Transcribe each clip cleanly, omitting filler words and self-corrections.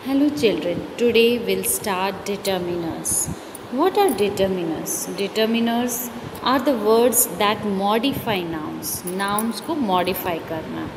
Hello children, today we'll start determiners. What are determiners? Determiners are the words that modify nouns. Nouns को modify करना.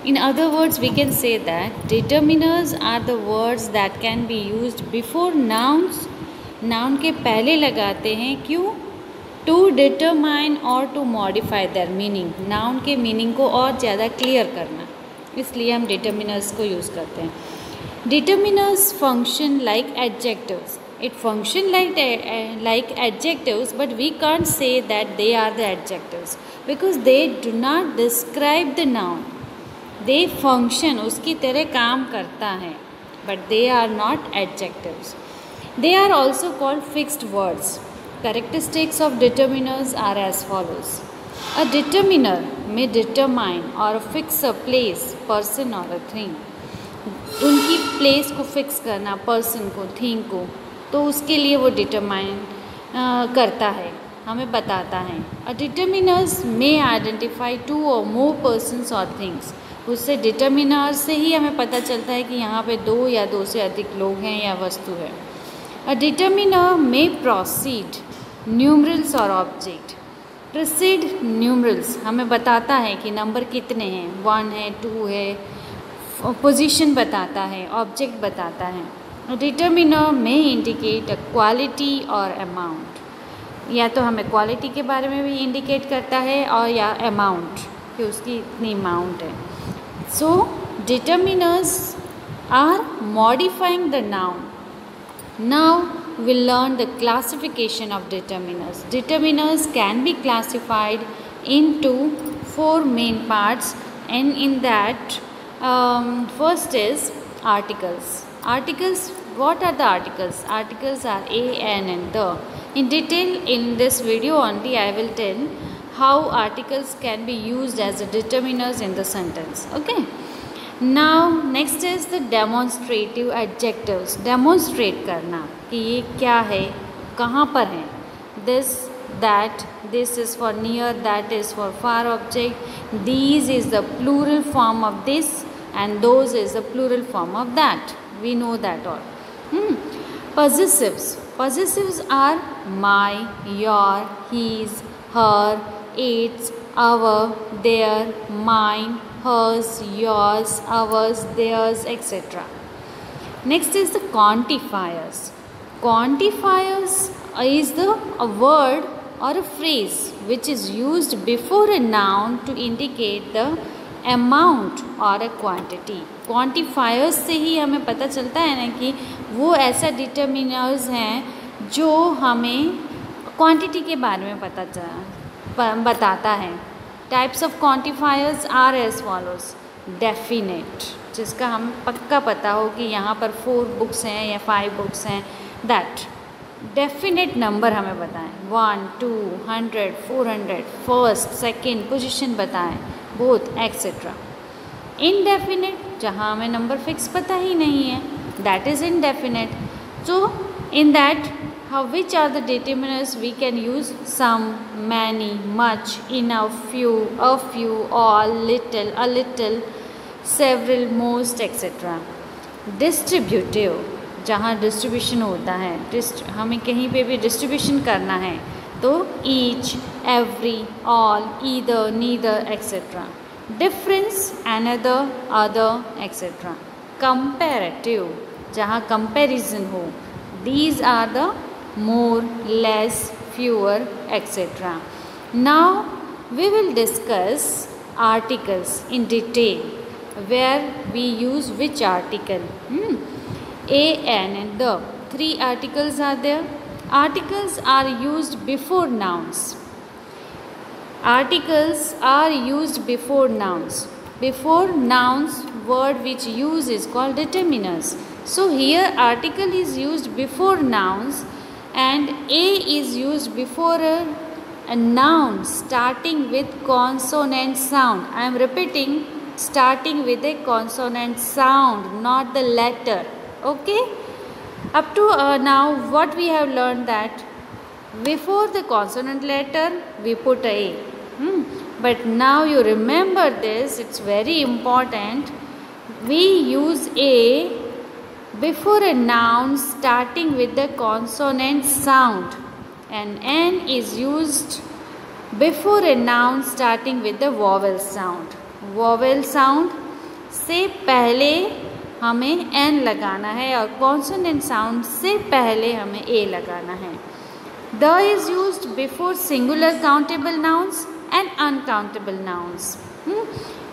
In other words, we can say that determiners are the words that can be used before nouns. Noun के पहले लगाते हैं क्यों? To determine or to modify their meaning. Noun के meaning को और ज़्यादा clear करना. इसलिए हम determiners को use करते हैं. Determiners function like adjectives. It function like adjectives, but we can't say that they are the adjectives because they do not describe the noun. They function उसकी तरह काम करता है, but they are not adjectives. They are also called fixed words. Characteristics of determiners are as follows. A determiner may determine or fix a place, person or a thing. उनकी place को fix करना, person को, thing को, तो उसके लिए वो determine करता है, हमें बताता है. अ डिटर्मिनर्स में आइडेंटिफाई टू और मोर पर्सन्स और थिंग्स. उससे डिटर्मिनर से ही हमें पता चलता है कि यहाँ पे दो या दो से अधिक लोग हैं या वस्तु है. अ डिटर्मिनर में प्रोसीड न्यूमरल्स और ऑब्जेक्ट. प्रोसीड न्यूमरल्स हमें बताता है कि नंबर कितने हैं, 1 है, 2 है, पोजीशन बताता है, ऑब्जेक्ट बताता है. डिटर्मिनर में इंडिकेट अ क्वालिटी और अमाउंट. या तो हमें क्वालिटी के बारे में भी इंडिकेट करता है और या अमाउंट कि उसकी इतनी अमाउंट है. So determiners are modifying the noun. Now we'll learn the classification of determiners. Determiners can be classified into 4 main parts, and in that first is articles. Articles, what are the articles? Articles are a, an and the. In detail in this video only I will tell how articles can be used as determiners in the sentence. Okay. Now next is the demonstrative adjectives. Demonstrate करना कि ये क्या है, कहाँ पर है. This, that, this is for near, that is for far object. These is the plural form of this and those is the plural form of that. We know that all. Possessives. Possessives are my, your, his, her, its, our, their, mine, hers, yours, ours, theirs, etc. Next is the quantifiers. Quantifiers is a word or a phrase which is used before a noun to indicate the amount or a quantity. Quantifiers से ही हमें पता चलता है ना कि वो ऐसा determiners हैं जो हमें क्वांटिटी के बारे में बताता है. Types of quantifiers are as follows. Definite, जिसका हमें पक्का पता हो कि यहाँ पर 4 बुक्स हैं या 5 बुक्स हैं. That definite number हमें बताएं, 1, 2, 100, 400, first, second, position बताएं, both, etc. Indefinite, जहाँ हमें नंबर फिक्स पता ही नहीं है, that is indefinite. So in that, which are the determiners we can use? Some, many, much, enough, few, a few, all, little, a little, several, most, etc. Distributive, जहाँ distribution होता है, हमें कहीं पे भी डिस्ट्रीब्यूशन करना है तो each, every, all, either, neither, etc. Difference, another, other, etc. Comparative, जहाँ comparison हो, these are the more, less, fewer, etc. Now we will discuss articles in detail, where we use which article. A, an and the. 3 articles are there. Articles are used before nouns. Articles are used before nouns. Before nouns, word which use is called determiners. So here article is used before nouns and a is used before a noun starting with consonant sound. I am repeating, starting with a consonant sound, not the letter. Okay. Up to now what we have learned that before the consonant letter we put a. But now you remember this, it's very important. We use a before a noun starting with the consonant sound, and N is used before a noun starting with the vowel sound. Vowel sound से पहले हमें N लगाना है और consonant sound से पहले हमें A लगाना है. The is used before singular countable nouns and uncountable nouns.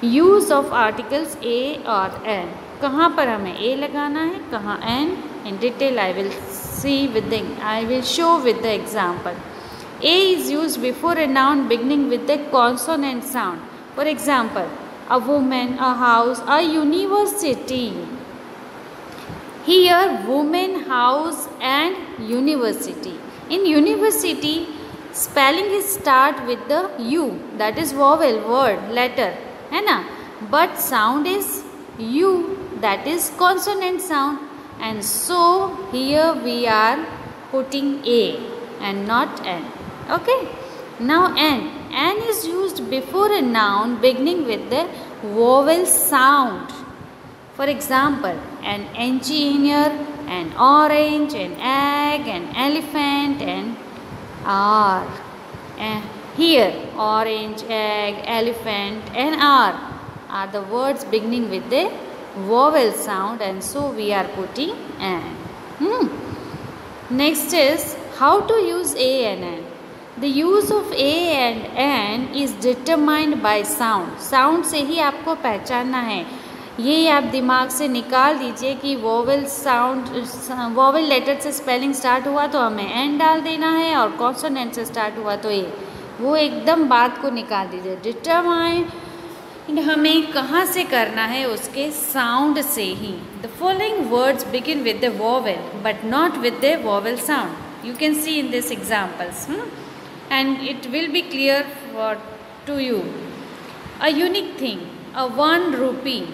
Use of articles A और N. कहाँ पर हमें A लगाना है, कहाँ N? In detail I will show with the example. A is used before a noun beginning with the consonant sound. For example, a woman, a house, a university. Here, woman, house and university. In university, spelling is start with the U, that is vowel, word, letter, है ना? But sound is U, that is consonant sound. And so, here we are putting A and not N. Okay? Now N. N is used before a noun beginning with the vowel sound. For example, an engineer, an orange, an egg, an elephant, and R. Here, orange, egg, elephant, and R are the words beginning with the vowel sound, and so we are putting N. Next is how to use A and N. The use of A and N is determined by sound. Sound से ही आपको पहचानना है. ये आप दिमाग से निकाल दीजिए कि वोवेल साउंड, वोवेल लेटर से स्पेलिंग स्टार्ट हुआ तो हमें एन डाल देना है और कॉन्सोनेंट से स्टार्ट हुआ तो ए. वो एकदम बात को निकाल दीजिए. डिटरमाइन हमें कहाँ से करना है, उसके साउंड से ही. The following words begin with the vowel but not with the vowel sound. You can see in this examples and it will be clear to you. A unique thing, a 1 rupee,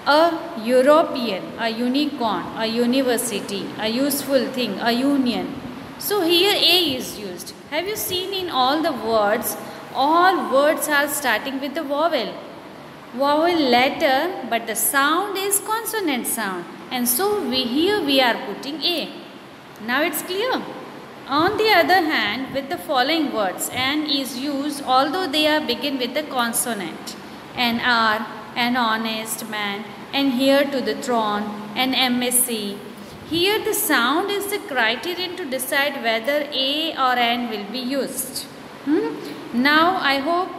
a European, a unicorn, a university, a useful thing, a union. So here A is used. Have you seen in all the words, all words are starting with the vowel letter, but the sound is consonant sound, and so here we are putting A. Now it's clear. On the other hand, with the following words, N is used although they are begin with the consonant. An R, an honest man, and here to the throne, an MSc. Here the sound is the criterion to decide whether A or N will be used. Now I hope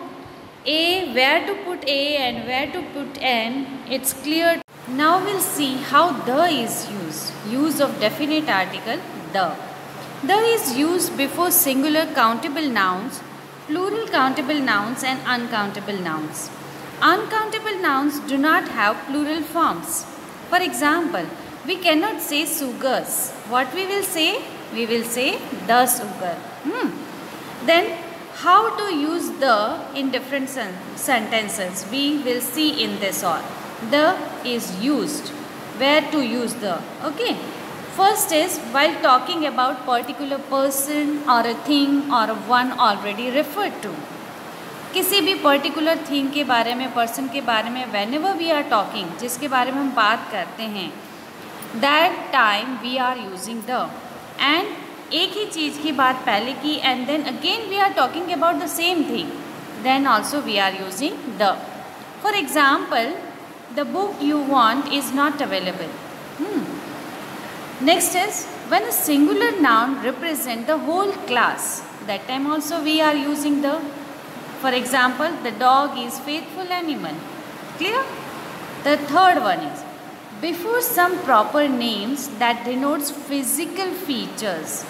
where to put A and where to put N, it's clear. Now we'll see how the is used. Use of definite article, the. The is used before singular countable nouns, plural countable nouns and uncountable nouns. Uncountable nouns do not have plural forms. For example, we cannot say sugars. What we will say? We will say the sugar. Then how to use the in different sentences? We will see in this all. The is used. Where to use the? Okay. First is while talking about particular person or a thing or a one already referred to. किसी भी particular thing के बारे में, person के बारे में, whenever we are talking, जिसके बारे में हम बात करते हैं, that time we are using the. And एक ही चीज़ की बात पहले की and then again we are talking about the same thing, then also we are using the. For example, the book you want is not available. Next is when a singular noun represents the whole class, that time also we are using the. For example, the dog is faithful animal. Clear? The third one is before some proper names that denotes physical features.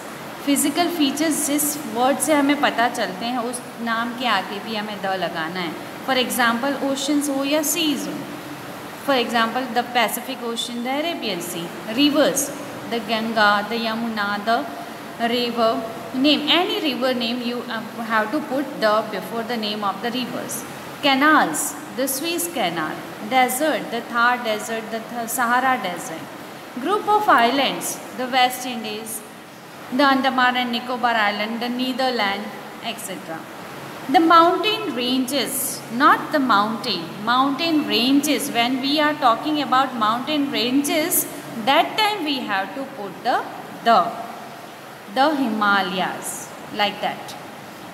Physical features जिस word से हमें पता चलते हैं उस नाम के आगे भी हमें the लगाना है. For example, oceans हो या seas हो. For example, the Pacific Ocean, the Arabian Sea. Rivers, the Ganga, the Yamuna, the river name. Any river name you have to put the before the name of the rivers. Canals, the Suez Canal. Desert, the Thar Desert, the Sahara Desert. Group of islands, the West Indies, the Andaman and Nicobar Island, the Netherlands, etc. The mountain ranges, not the mountain ranges. When we are talking about mountain ranges, that time we have to put the Himalayas, like that.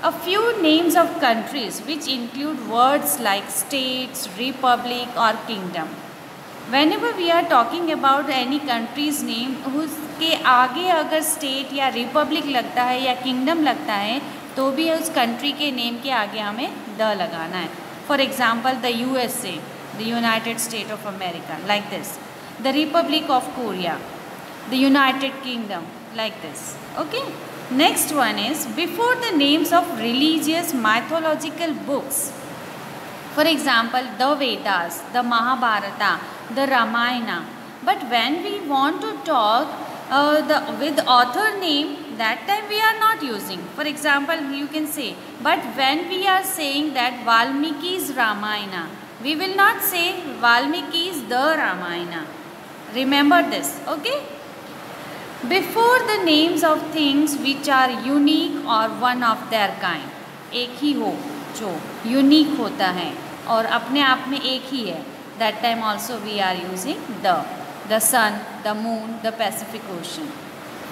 A few names of countries which include words like states, republic or kingdom. Whenever we are talking about any country's name, उसके आगे अगर state या republic लगता है या kingdom लगता है तो भी उस country के name के आगे हमें द लगाना है. For example, the USA, the United States of America, like this. The Republic of Korea, the United Kingdom, like this. Okay. Next one is before the names of religious mythological books. For example, the Vedas, the Mahabharata, the Ramayana. But when we want to talk with author name, that time we are not using. For example, you can say, but when we are saying that Valmiki's Ramayana, we will not say Valmiki's the Ramayana. Remember this, okay? Before the names of things which are unique or one of their kind, एक ही हो जो unique होता है और अपने आप में एक ही है, that time also we are using the sun, the moon, the Pacific Ocean.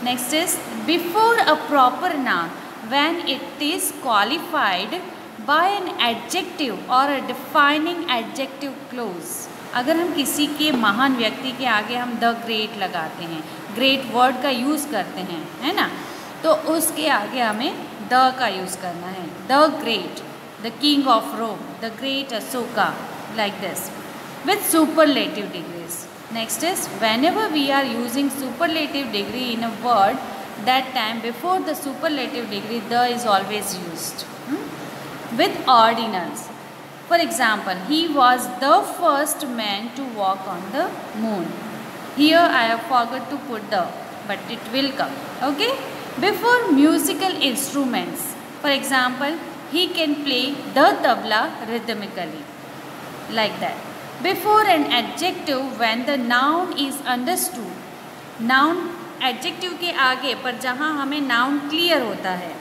Next is before a proper noun when it is qualified by an adjective or a defining adjective clause. अगर हम किसी के महान व्यक्ति के आगे हम the great लगाते हैं, ग्रेट वर्ड का यूज़ करते हैं, है ना, तो उसके आगे हमें द का यूज़ करना है. The great, the king of Rome, the great Ashoka, like this with superlative degrees. Next is whenever we are using superlative degree in a word, that time before the superlative degree the is always used. With ordinals. For example, he was the first man to walk on the moon. Here I have forgot to put the, but it will come. Okay. Before musical instruments. For example, he can play the tabla rhythmically, like that. Before an adjective when the noun is understood. Noun adjective के आगे पर जहाँ हमें noun clear होता है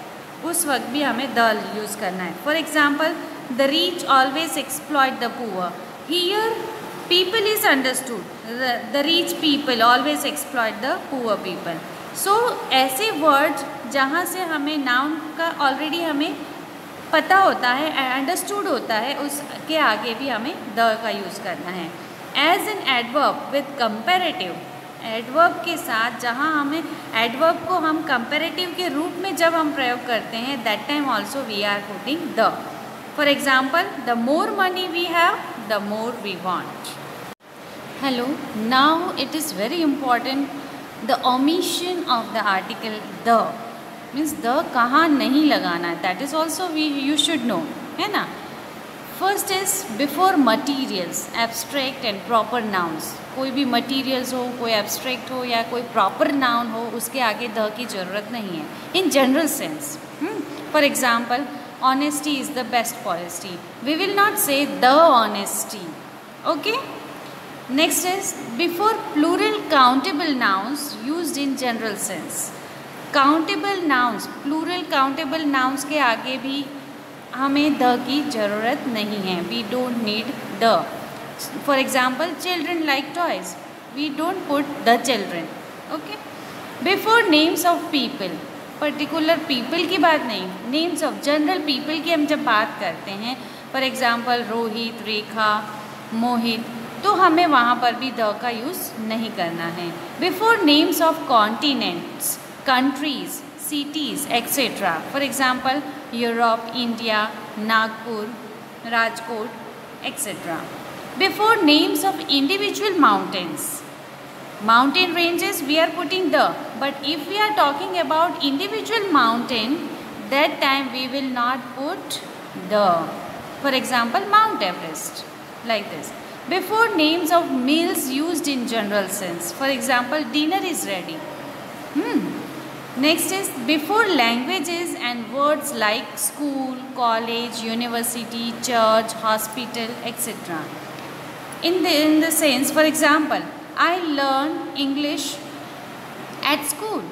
उस वक्त भी हमें the use करना है. For example, the rich always exploit the poor. Here people is understood. The rich people always exploit the poor people. So ऐसे words जहाँ से हमें noun का already हमें पता होता है, अंडरस्टूड होता है, उसके आगे भी हमें द का यूज़ करना है. As an adverb with comparative. Adverb के साथ जहाँ हमें एडवर्ब को हम कंपेरेटिव के रूप में जब हम प्रयोग करते हैं, that time also we are putting the. For example, the more money we have the more we want. Hello, now it is very important the omission of the article the. Means the कहाँ नहीं लगाना है, that is also you should know, है ना. First is before materials, abstract and proper nouns. कोई भी materials हो, कोई एब्स्ट्रैक्ट हो या कोई प्रॉपर नाउन हो, उसके आगे द की ज़रूरत नहीं है in general sense. For example, honesty is the best policy. We will not say the honesty. Okay. Next is before plural countable nouns used in general sense. Countable nouns, plural countable nouns के आगे भी हमें the की ज़रूरत नहीं है. We don't need the. For example, children like toys, we don't put the children. Okay. Before names of people, particular people की बात नहीं, नेम्स ऑफ जनरल पीपल की हम जब बात करते हैं, फॉर एग्जाम्पल रोहित, रेखा, मोहित, तो हमें वहाँ पर भी द का यूज़ नहीं करना है. Before names of continents, countries, cities, etc. For example, Europe, India, Nagpur, Rajkot, etc. Before names of individual mountains, mountain ranges, we are putting the. But if we are talking about individual mountain, that time we will not put the. For example, Mount Everest, like this. Before names of meals used in general sense. For example, dinner is ready. Next is before languages and words like school, college, university, church, hospital, etc. In the sense, for example, I learned English at school.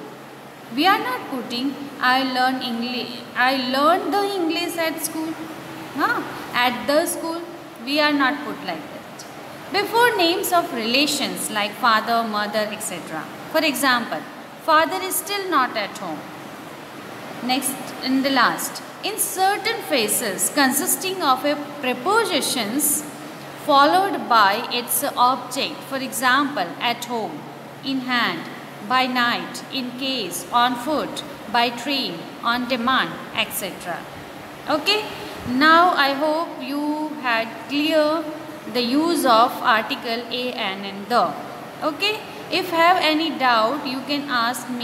We are not putting I learned the English at school. At the school, we are not put like that. Before names of relations like father, mother, etc. For example, father is still not at home. Next, in the last, in certain phrases consisting of a prepositions followed by its object, for example, at home, in hand, by night, in case, on foot, by train, on demand, etc. Okay, now I hope you had clear the use of article a, an and the. Okay, if have any doubt you can ask me.